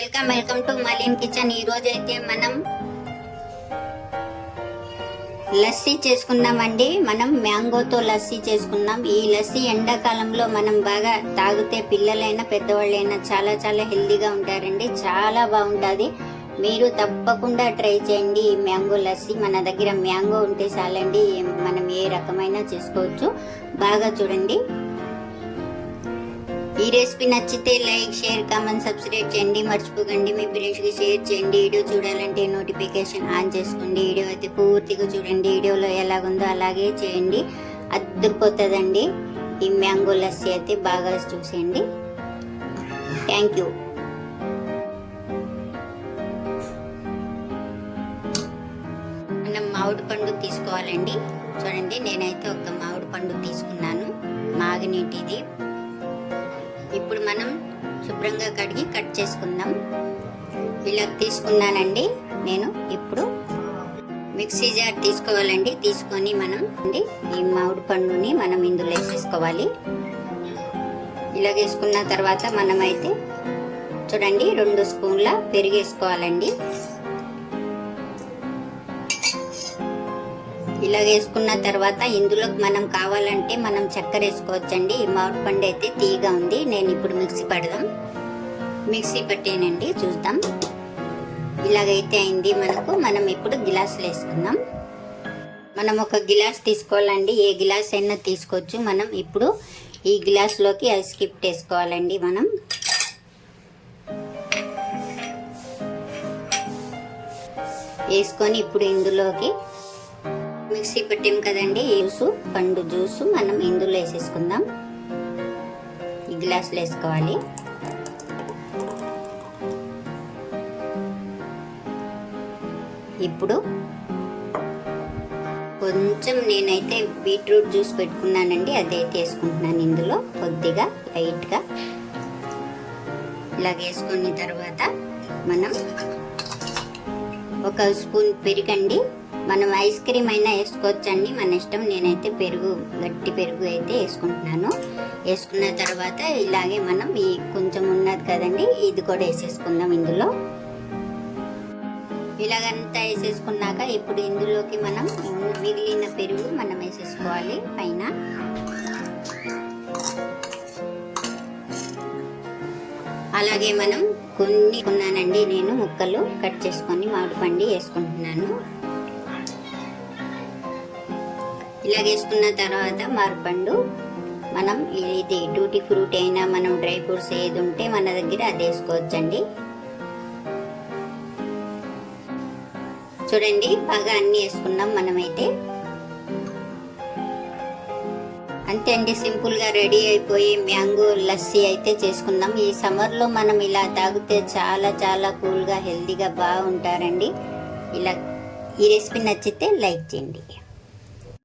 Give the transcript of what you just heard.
Welcome to మలిన్ kitchen. ఈ రోజు అయితే మనం లస్సీ చేసుకున్నామండి. మనం మ్యాంగోతో లస్సీ చేసుకున్నాం. ఈ లస్సీ ఎండాకాలంలో మనం బాగా తాగితే పిల్లలైనా పెద్దవాళ్ళైనా చాలా చాలా హెల్దీగా ఉంటారండి. చాలా బాగుంటుంది. మీరు తప్పకుండా ట్రై చేయండి ఈ మ్యాంగో లస్సీ. మన దగ్గర మ్యాంగో ఉంటే చాలండి, మనం ఏ రకమైన చేసుకోవచ్చు. బాగా చూడండి. ఈ రెసిపీ నచ్చితే లైక్, షేర్, కామెంట్, సబ్స్క్రైబ్ చేయండి. మర్చిపోకండి మీ ఫ్రెండ్స్కి షేర్ చేయండి. వీడియో చూడాలంటే నోటిఫికేషన్ ఆన్ చేసుకోండి. వీడియో అయితే పూర్తిగా చూడండి. వీడియోలో ఎలాగుందో అలాగే చేయండి. అద్దరిపోతుందండి ఈ మ్యాంగో లస్సీ అయితే. బాగా చూసేయండి. Thank you. మనం మామిడి పండు తీసుకోవాలండి. చూడండి, నేనైతే ఒక మామిడి పండు తీసుకున్నాను, మాగినీటిది. ఇప్పుడు మనం శుభ్రంగా కడిగి కట్ చేసుకుందాం. ఇలా తీసుకున్నానండి నేను. ఇప్పుడు మిక్సీ జార్ తీసుకోవాలండి. తీసుకొని మనం ఈ మామిడి పండుని మనం ఇందులో వేసేసుకోవాలి. ఇలా వేసుకున్న తర్వాత మనమైతే చూడండి 2 స్పూన్ల పెరుగు వేసుకోవాలండి. ఇలా వేసుకున్న తర్వాత ఇందులో మనం కావాలంటే మనం చక్కెర వేసుకోవచ్చండి. ఈ మామిడి పండు అయితే తీగా ఉంది. నేను ఇప్పుడు మిక్సీ పట్టేనండి, చూద్దాం. ఇలాగైతే అయింది మనకు. మనం ఇప్పుడు గిలాసులు వేసుకుందాం. మనం ఒక గిలాస్ తీసుకోవాలండి. ఏ గిలాస్ అయినా తీసుకోవచ్చు. మనం ఇప్పుడు ఈ గిలాసులోకి ఐస్ క్యూబ్ వేసుకోవాలండి. మనం వేసుకొని ఇప్పుడు ఇందులోకి మిక్సీ పెట్టాం కదండి, పండు జ్యూసు మనం ఇందులో వేసేసుకుందాం. ఈ గ్లాసులో వేసుకోవాలి. ఇప్పుడు కొంచెం నేనైతే బీట్రూట్ జ్యూస్ పెట్టుకున్నానండి, అదైతే వేసుకుంటున్నాను ఇందులో కొద్దిగా లైట్గా. ఇలా వేసుకున్న తర్వాత మనం 1 స్పూన్ పెరుగండి. మనం ఐస్ క్రీమ్ అయినా వేసుకోవచ్చండి, మన ఇష్టం. నేనైతే గట్టి పెరుగు అయితే వేసుకుంటున్నాను. వేసుకున్న తర్వాత ఇలాగే మనం ఈ కొంచెం ఉన్నది కదండి, ఇది కూడా వేసేసుకుందాం ఇందులో. ఇలాగంతా వేసేసుకున్నాక ఇప్పుడు ఇందులోకి మనం మిగిలిన పెరుగు మనం వేసేసుకోవాలి పైన. అలాగే మనం కొన్నానండి నేను ముక్కలు కట్ చేసుకొని మామిడి పండు వేసుకుంటున్నాను. ఇలా వేసుకున్న తర్వాత మామిడిపండు మనం ఇది టూటీ ఫ్రూట్ అయినా మనం డ్రై ఫ్రూట్స్ ఏది ఉంటే మన దగ్గర అది వేసుకోవచ్చండి. చూడండి, బాగా అన్ని వేసుకున్నాం మనమైతే. అంతే అండి, సింపుల్గా రెడీ అయిపోయి మ్యాంగో లస్సీ అయితే చేసుకున్నాం. ఈ సమ్మర్లో మనం ఇలా తాగితే చాలా చాలా కూల్గా హెల్తీగా బాగుంటారండి. ఇలా ఈ రెసిపీ నచ్చితే లైక్ చేయండి.